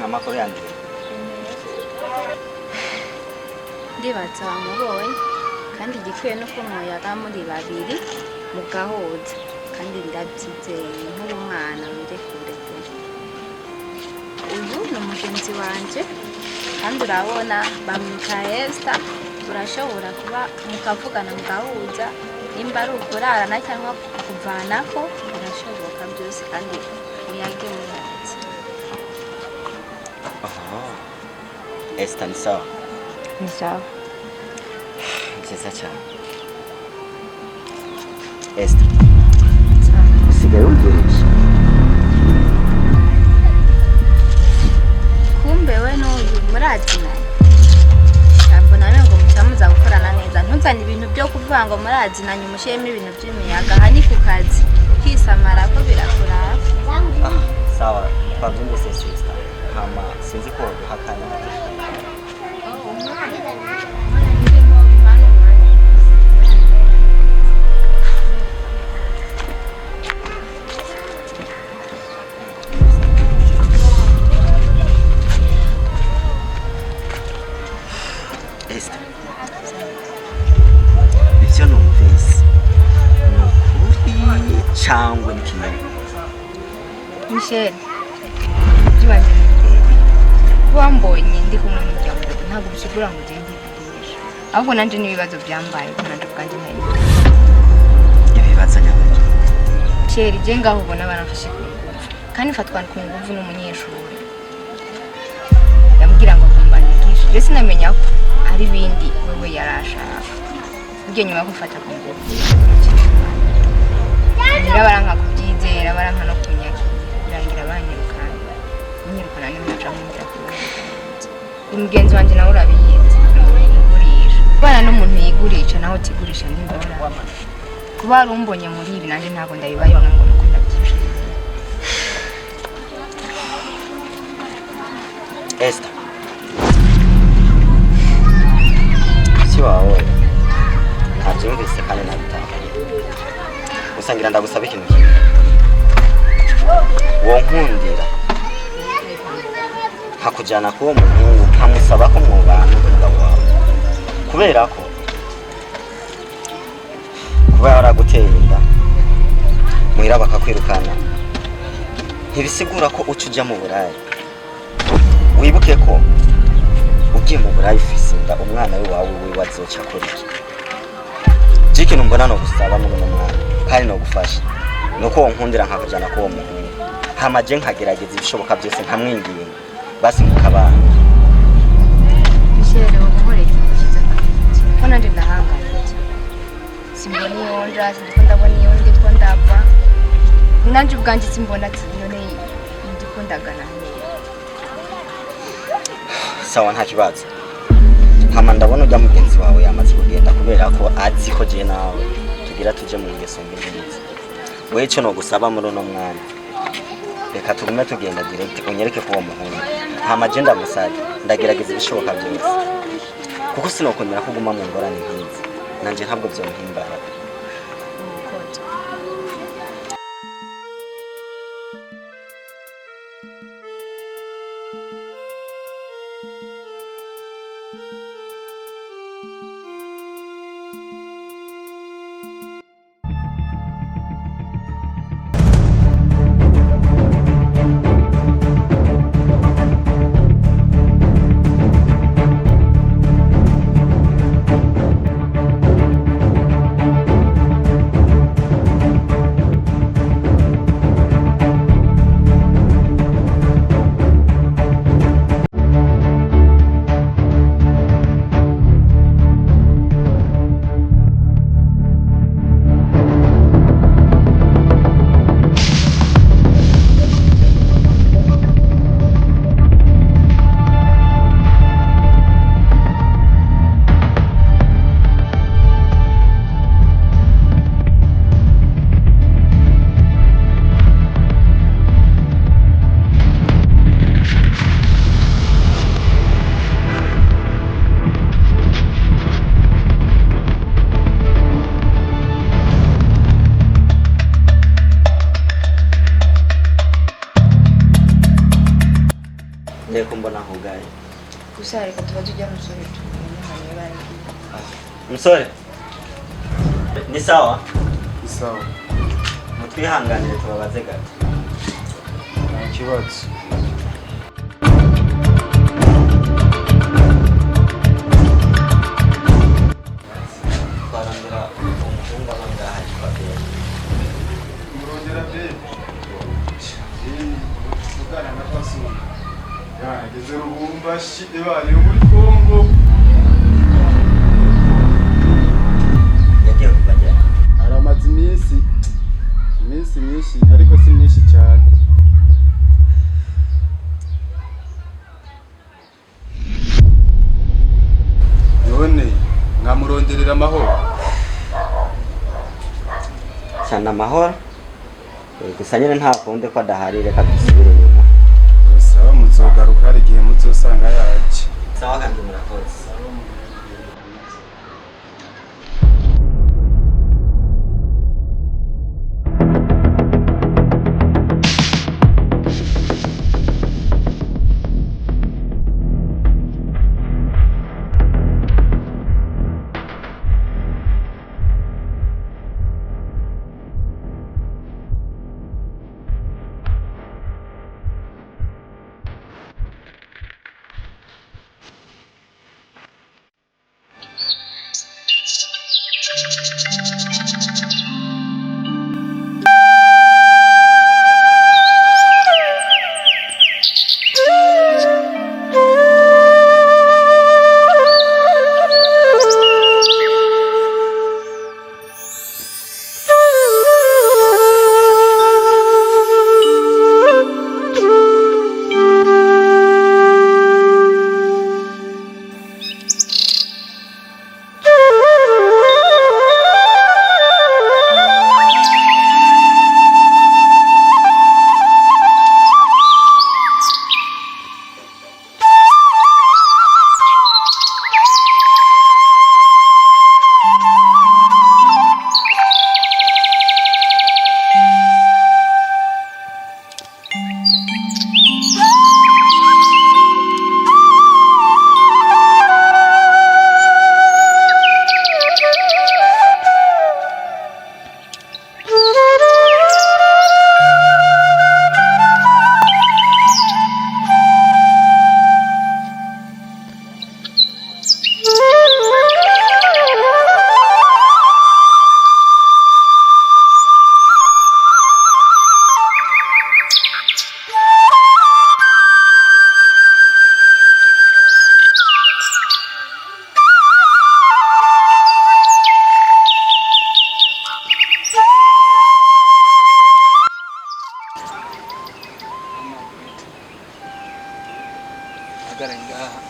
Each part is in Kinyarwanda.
amakuru yanjye ndibaza wamubonye kandi igikwiye no kumuyaga muri babiri mugahuza kandi ndabyizeye nk'umwana muri kure uyu ni umugenzi wanje kandi urabona bamwita Esther urashobora kuba mukavugana mugahuza nimba ari ukurarana cyangwa kuvanako urashoboka byose kandi muyage muzi. Esther ni sawa? Ni sawa. Nziza cyane. Esther usigaye uryoshye. Kumbe we n'uyu murazina jambo nawe ngo mutamuza gukorana neza ntuzanye ibintu byo kuvuga ngo murazinanye umushiyemo ibintu by'imiyaga hani ku kazi ukisamara ko birakurara. Sawa twabyumvise sister hama sinzi ko duhakana. Esther ivyo numvise nukuri cyangwa n'ikinyoma? Michel jiwanje wambonye ndi kumwe n'umuryango ntabwo bisigura ngo ugende ibidisha ahubwo nanje n'ibibazo byambaye ko nanje ubwanjye ntari ibibazo nyabyo. Michel je ngaho ubona barafashe ku ngufu kandi fatwa ku ngufu n'umunyeshuri yambwira ngo kumbana ngisho je sinamenya ko ari bindi wewe yarashaka buryo nyuma yo gufata ku ngufu ngira baranka kubyizera baranka no kunyaka birangira banyirukana n'umuca mwinjira ku umugenzi wanje nawe urabiyenze yigurisha bana n'umuntu yigurisha naho tigurisha n'indora kuba rumbonye muri ibi nanje ntabwo ndabibayona ngo mukunda byinshi. Esther si wawe ntabyumvise kandi nabitakaye gusa ngira ndagusaba ikintu kimwe wo nkundira hakujyana kuwo muhungu nkamusaba ko mwubana n'umugabo wawe kubera ko kuba yaraguteye inda muhira bakakwirukana ntibisigura ko uca ujya mu burayi. Wibuke ko ugiye mu burayi ufise inda umwana we wawe wazoca akora iki? Ikintu mbona no gusaba muri uno mwana kandi no gufasha nuko wo nkundira nkakujyana kuwo muhungu hama je nkagerageza ibishoboka byose nkamwingiye basi mukabana. Michel wowe kiza ko nanje ndahanganye simbona yonja ndiko ndabona iyo ndiko ndapfa nanje ubwanje simbona ati none ndiko ndagana. Sawa nta kibazo hama ndabona ujya mugenzi wawe yamaze kugenda kubera ko azi ko je nawe tugira tuje mu ngeso mbi. Wewe cyo no gusaba muri uno mwana reka tugume tugenda direct unyereke kuwo muhungu hama je ndamusaba ndagerageza ibishoboka byose kuko sinokongera kuguma mu ngorane nk'izi nanje ntabwo byo mpimbara. Mbona hugaye gusa ariko tubajya musore tumenya bari musore ni sawa Sawa. mutwihanganire tubabaze gato Nta kibazo. twarandira umuhungu abangaha twabera Murongera be. Mugana na pasuna. Yageze rubumba shide bari muri Kongo. yagiye kubajya Aramaze iminsi myinshi ariko si myinshi cyane. None nkamuronderera amahoro. cyane amahoro gusa nyine nta kundi ko adahari reka dusubire inyuma Sawa muzogaruka hari igihe muzosanga yaje. sawa kandi murakoze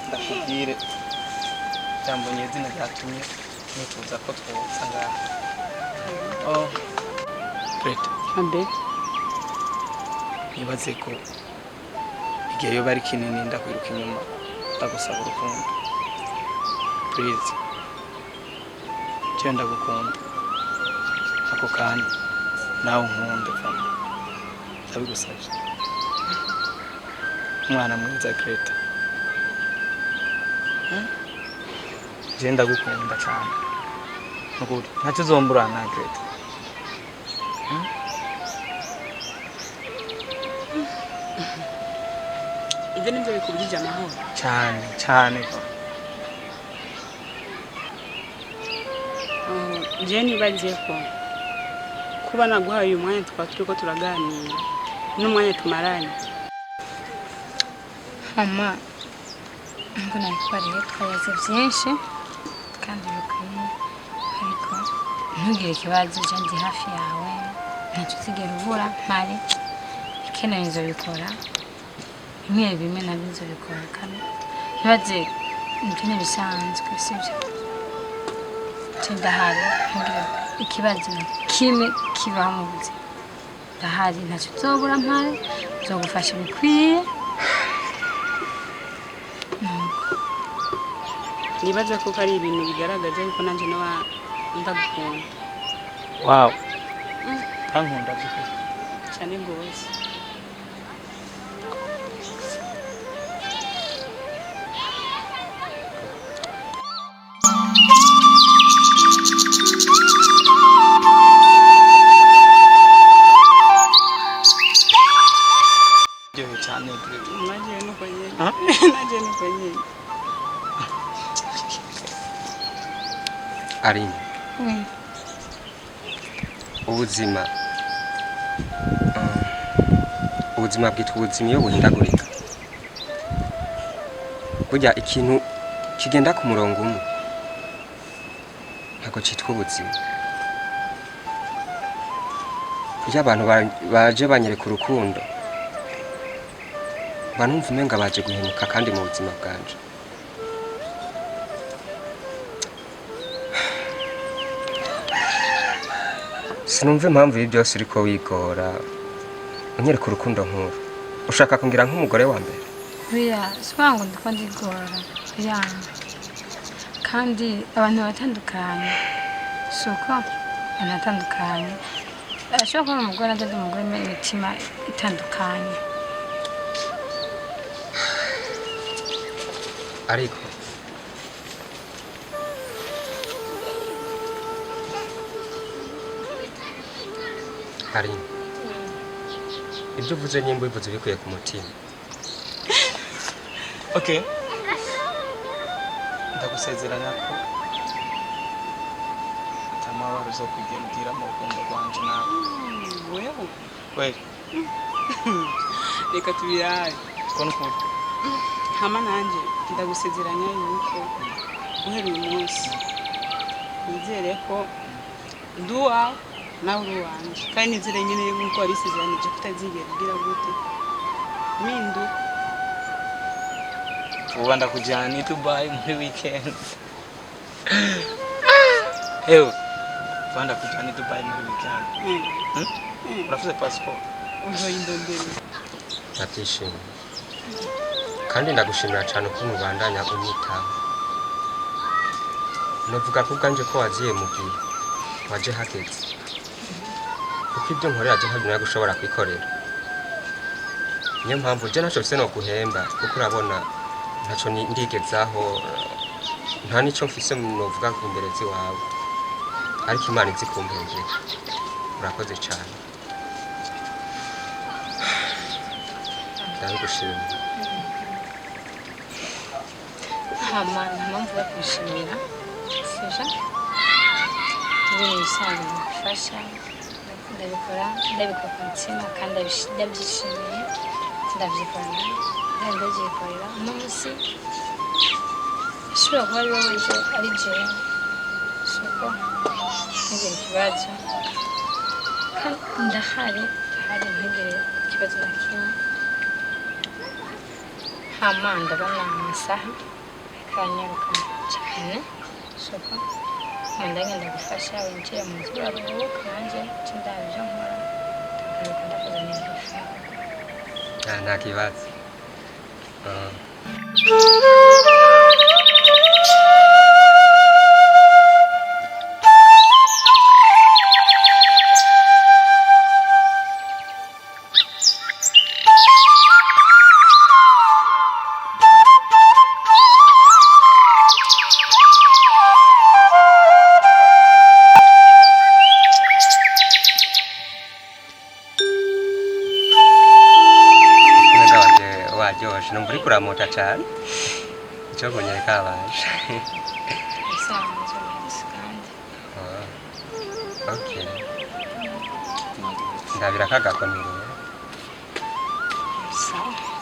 ndakubwire cyambonye izina ryatumye nifuza ko twotsa ngaha. Greta ande nibaze ko igihe yo bari kinini ndakwiruka inyuma ndagusaba urukundo please cyenda gukunda ako kanya nawe unkunde fama ndabigusabye umwana mwiza Greta Zigenda gukunda cyane nukuri ntacyo zombura na Greta ibyo nibyo bikubwije amahoro cyane cyane ko je nibagiye ko kuba naguhaye uyu mwanya tukaba turiko turaganira n'umwanya tumaranye mama ngo nabikoreye twayaze byinshi kandi bikwiye ariko ntugire ikibazo je ndi hafi yawe ntacyo uzigera ubura mpari ikeneye nzobikora bimwe nabyo nzobikora kandi ntibaze ibyo ntibisanzwe sibyo ndahari ntugire ikibazo na kimwe kibaho mu buzima ndahari ntacyo uzobura mpari nzogufasha bikwiye nibaza ko ari ibintu bigaragaza yuko nanje nawe ndagukunda wow kankunda byukuri cyane gose cyane naje no kwenye naje no kwenye Aline ubuzima bwitwa ubuzima iyo buhindagurika burya ikintu kigenda ku murongo umwe ntabwo cyitwa ubuzima iyo abantu baje banyereka urukundo banumva umenga baje guhemuka kandi mu buzima bwanje sinumva impamvu ibi byose uriko wigora unyereka urukundo nkuru ushaka kungira nk'umugore wa mbere biya sibango ndiko ndigora biya kandi abantu batandukanye suko banatandukanye ashobora kuba umugore ndetse umugore imitima itandukanye ariko hari ibyo uvuze nimba ubivuze bikuye ku mutima okay ndagusezeranya ko atamabara zo kugendira mu rukundo rwanje nawe we reka tubiraye ko n'ukuri hama nanje ndagusezeranya yuko guhera uyu munsi nizere ko nduwa nawe uri uwanje kandi nizere nyine yuko wabisezeranije kutazigera ugira gute mpinduka ubu ndakujyana i Dubai muri weekend ewe ubu ndakujyana i Dubai muri weekend urafuze passport uzoyindondera nabyishimiye kandi ndagushimira cyane ko mubandanya unyitaho navuga ko ubwanje ko wagiye mu gihe waje hageze kuko ibyo nkorera je ntabwo nagushobora kwikorera niyo mpamvu je naco se no guhemba kuko urabona ntaco ndigezaho nta nico mfise novuga imbere ziwawe ariko Imana izi kumpengera urakoze cyane ndagushimira hama mpamvu yo kwishimira sija ibintu bisanzwe bigufasha ndabikora ku mutima kandi ndabyishimiye ndabyikorana kandi ndabyikorera uno munsi ishobora kuba ari wowe ari jewe suko ntugire ikibazo kandi ndahari ntugire ikibazo na kimwe hama ndabona amasaha akanyaruka cyane suko ndagenda gufasha winjira mu nzu uraruhuka nanjye ndabyo nkora ndagaruka ndakuzanira amafaranga nta kibazo kuramota cyane icyo kunyere kabaje Usanzwe kandi. Okay. Ndabira kagakonire. Sawa.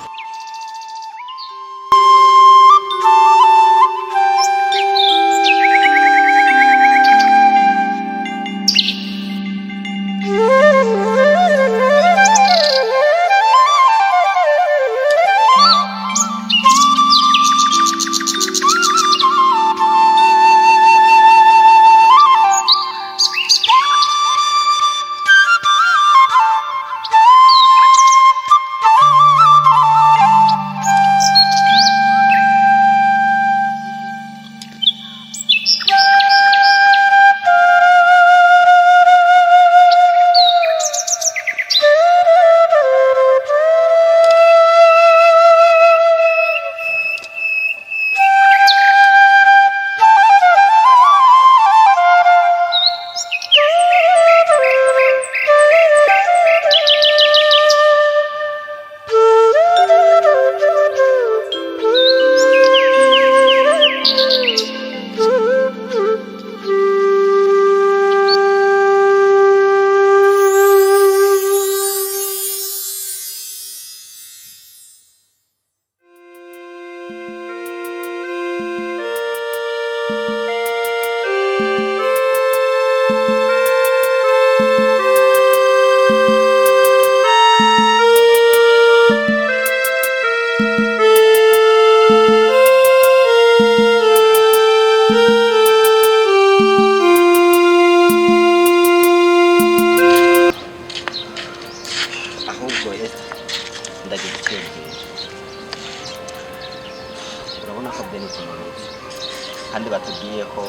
kandi batubwiye ko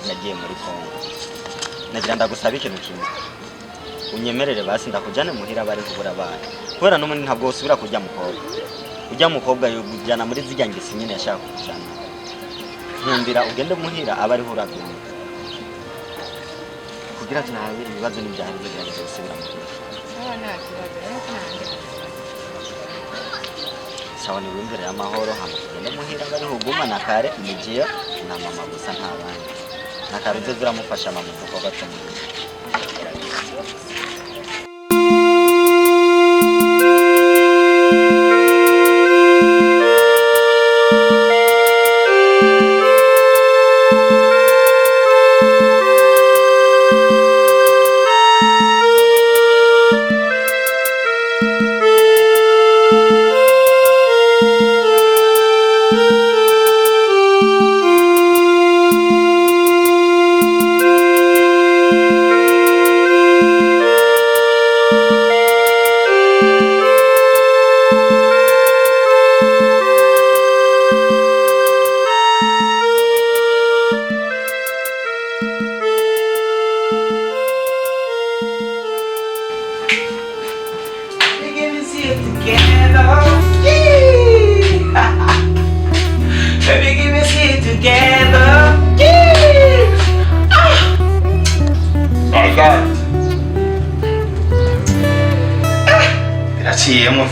nagiye muri Kongo. Nagira ndagusaba ikintu kimwe. Unyemerere basi ndakujane muhira bari kubura abana. Kubera no muri ntabwo usubira kujya mukobwa. Ujya mukobwa yujyana muri zijya ngisi nyine yashaka kujana. Nkundira ugende muhira abari hurabyina. Kugira tunabe ibibazo n'ibyaha bigerageza gusubira muhira. Sawa ni wimvira y'amahoro hamugende muhira bari hugumana kare imigiye na mama gusa ntabandi. Nakaruze ziramufasha mama kuko gatumye.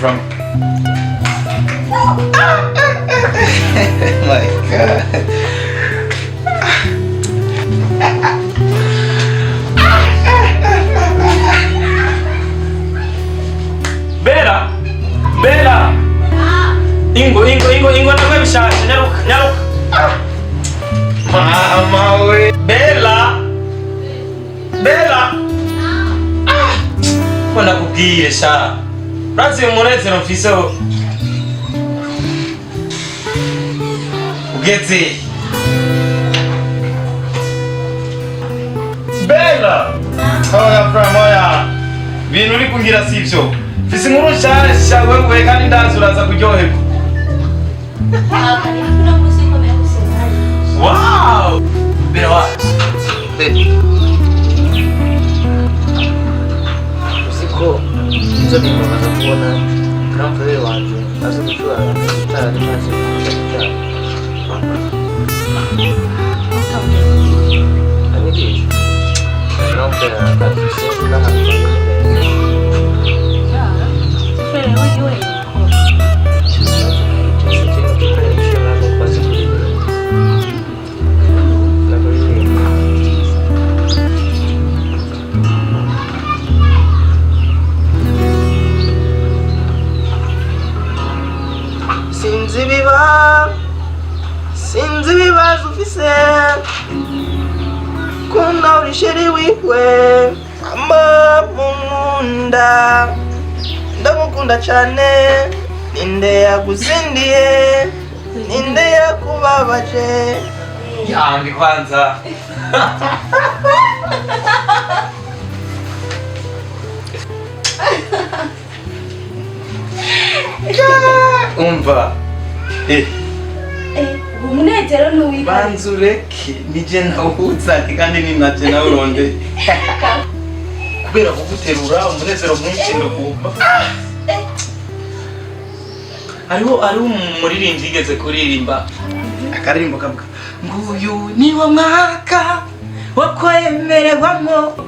From my God. Bella, Bella. Ingo na bishasha nyaruka. Mama we. Bella. Kona kubwire sha. Razi umunezero mfiseho. Ugeze. Bella. Oya from oya. Bintu uri kungira sivyo. Mfise inkuru nshasha wewe kandi ndazi uraza kuryoherwa. Wow. Bella wacu. Usiko izo bintu baza kubona grandfrère wanje aza gucuranga gitari maze kuja Amigiye grandfrère akafise n'ahantu yateguwe mama mumunda ndamukunda cyane ninde yaguzindiye ninde yakubabaje Yambi kwanza. Umva. umunezero nuwiba Banzureke nije nawuzanye kandi ni naje nawuronde. Kubera kuguterura umunezero mwinshi ndumva. Ariho umuririmbyi yigeze kuririmba akaririmbo kavuga nguyu niwo mwaka wakwemerewamwo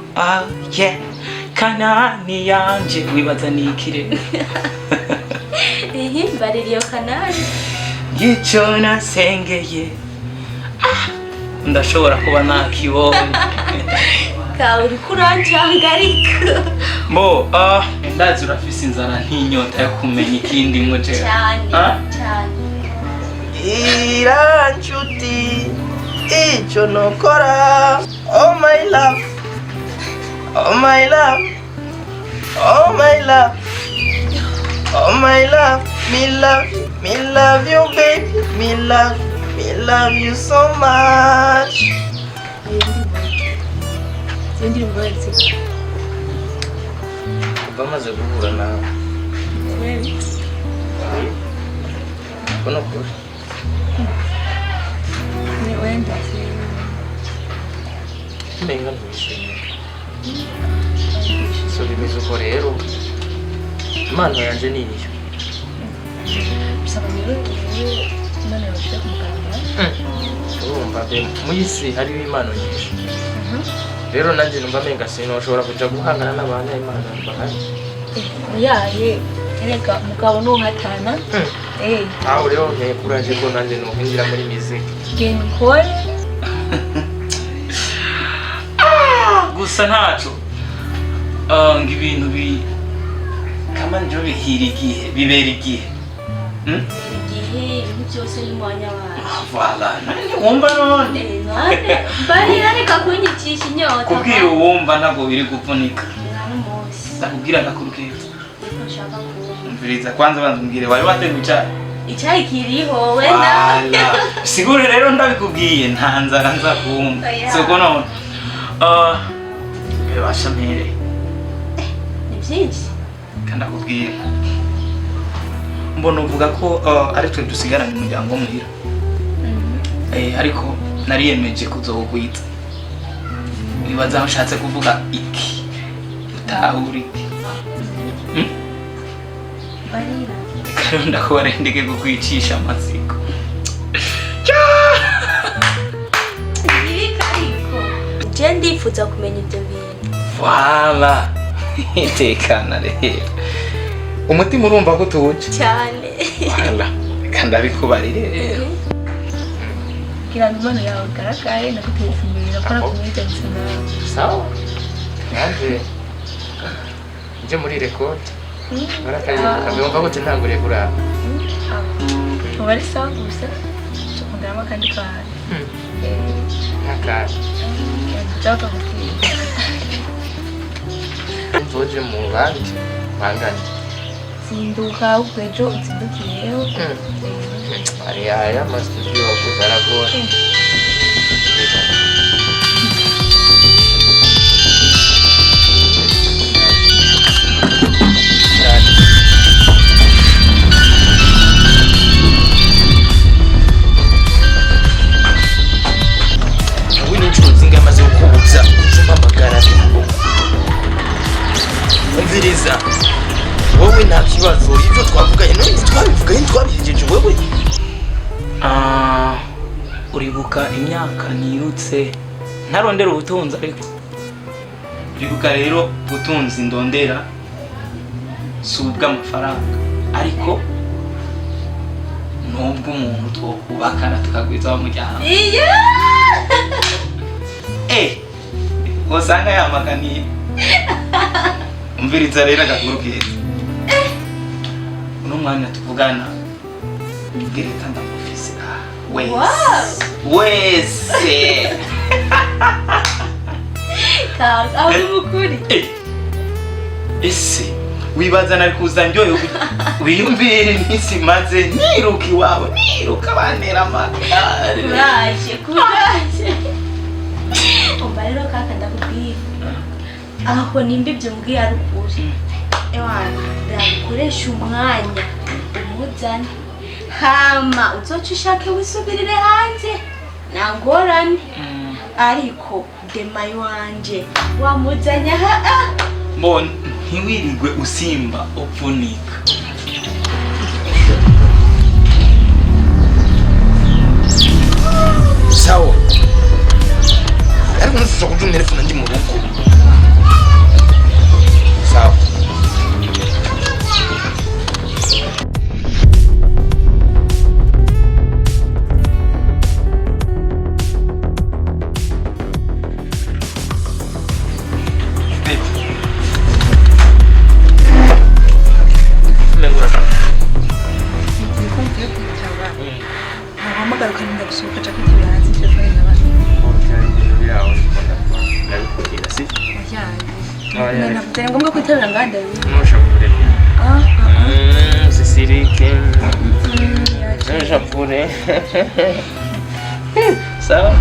Kanani yanje wibaza nikire baririyo kanani gico nasengeye ndashobora kuba nakibonye ka uri kuranjanga ariko mo ndazi urafise inzara ntinyota yo kumenya ikindi mwoje cyane iranshuti icyo nokora oh my love oh my love oh my love oh my love me love you baby me love you so much bamaze guhura nawe kono kuri menga ntishimye so bimeze uko rero impano yanje ni iyo urumva be mwisi hariho impano nyinshi rero nanjye numva menga sinoshobora kuja guhangana n'abanyayimana bahari yaye erega mugabo nuhatana aho rero nkeye kuraje ko nanjye nokwinjira muri muzika genkore gusa ntaco ngo ibintu kama njo bihira igihe bibera igihe igihe ibintu byose ni mwanya wawe voilà wumva none barira reka kunyicisha inyota kubwira uwumva ntabwo biri kuvunika n'umunsi ndakubwira agakuru keza nshaka kuba umviriza kwanza banza umbwire wari wateguye icyayi icyayi kiriho wenda sigure rero ndabikubwiye nta nzara nza kumva soko none bibasha mpere ni byinshi kandi akubwira mbona uvuga ko ari twe dusigaranye umuryango muhira ariko nariyemeje kuzowugwita wibaza aho ushatse kuvuga iki utahura iki barira kandi ndakubara ndeke kukwicisha amatsiko ariko je ndifuza kumenya ibyo bintu voilà tekana rero umutima urumva ko tuje cyane voilà kandi abikubarire rero kira ndumano yawe garagaye nakuteza imbere nakora kumwita nawe sawa nanjye nje muri record urumva ko ntangure kuraba uba ari sawa gusa tukundiramo akandi kantu n'akandi nshaka kukwiga nzoje mu bandi banganye zinduka ukwejo uzindukiyeho aya masitudiyo wakoze aragora ubu ni inshuro zingahe amaze gukubuza ucumba amagara umviriza wowe nta kibazo ibyo twavuganye none twabivuganye twabihejeje wewe uribuka imyaka nirutse ntarondera ubutunzi ariko uribuka rero ubutunzi ndondera si ubw'amafaranga ariko nubwo umuntu twokubakana tukagwiza w'umuryango usanga yamaganiye umviriza rero agakuru keza uno mwanya tuvugana nibwereka ndamufise wese kaka aho mukuri ese wibaza nari kuza ndyoyo wiyumvire iminsi maze niruka iwabo niruka bantera amagare kuraje umva rero kaka ndakubwira aho nimba ibyo mbwiye ari ukuri ewana ndagukoresha umwanya umuzane hama uzoca ushake wisubirire hanze nangorane ariko demayi wanje wamuzanye aha mbona ntiwirigwe usimba upfunika sawa ariko ntushobora kuja unerefona ndi mu rugo sawa ngombwa kwitabira nganda Ntushavure. Sisirike. Ntushavure. Sawa.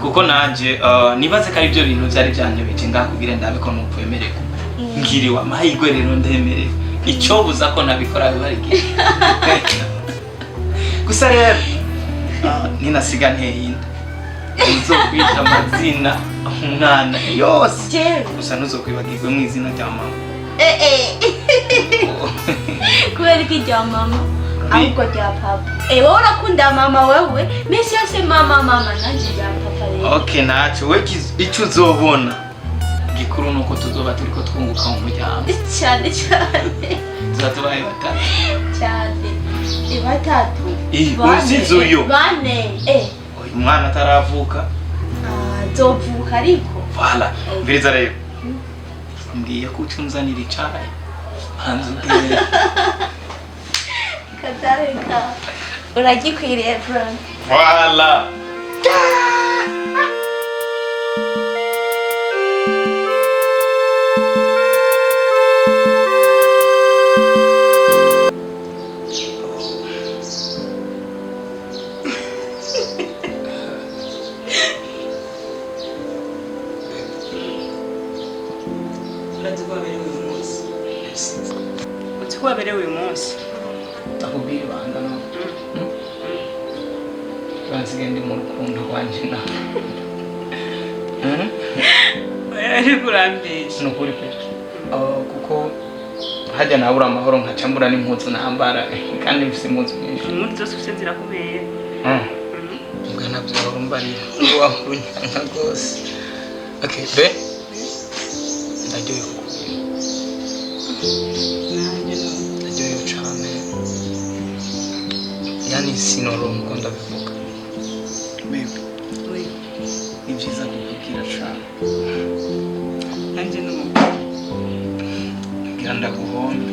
kuko nanje nibaze ko ari byo bintu byari byanyobeje ngakubwire ndabe ko nupwemereye ngiriwe amahirwe rero ndemereye icyo buza ko nabikora bibarike gusa rero ninasiga nteyinda uzokwita amazina umwana yose gusa ntuzokwibagirwe mu izina rya mama kubera ko irya mama ahubwo rya papa wowe urakunda mama wewe minsi yose mama nanjye rya papa rero okay ntacyo we icyo uzobona gikuru nuko tuzoba turiko twunguka mu muryango cyane tuzatubaye batatu cyane batatu usize uyu bane uyu mwana ataravuka zovuka ariko vala mbiriza rero ngiye kutunzanira icayi hanze ubwire kadareka uragikwiriye Frank vala Waberewe uyu munsi akubwira ibanga no bansigaye ndi mu rukundo rwanje na ariko urambesha ni ukuri pe kuko hajya nabura amahoro nkaca mbura n'impuzu nambara kandi mfise impuzu nyinshi impuzu zose ufite zirakomeye ubwo nabyo urumbarira wahunyanga rwose okay be ndaryohewe yani sinoro mukunda bivuga bebe ni byiza kukubwira cyane nanjye ngira ndaguhombe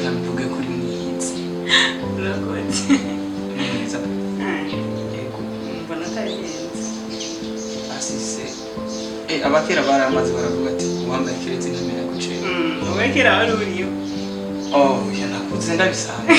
ndavuge kuri mwiza urakoze mwiza yego mbona atari neza asise abatera baramaze baravuga ati uwambaye kiretse ntamenya gucira wowe kera wari uriyo yanakuze ndabisanga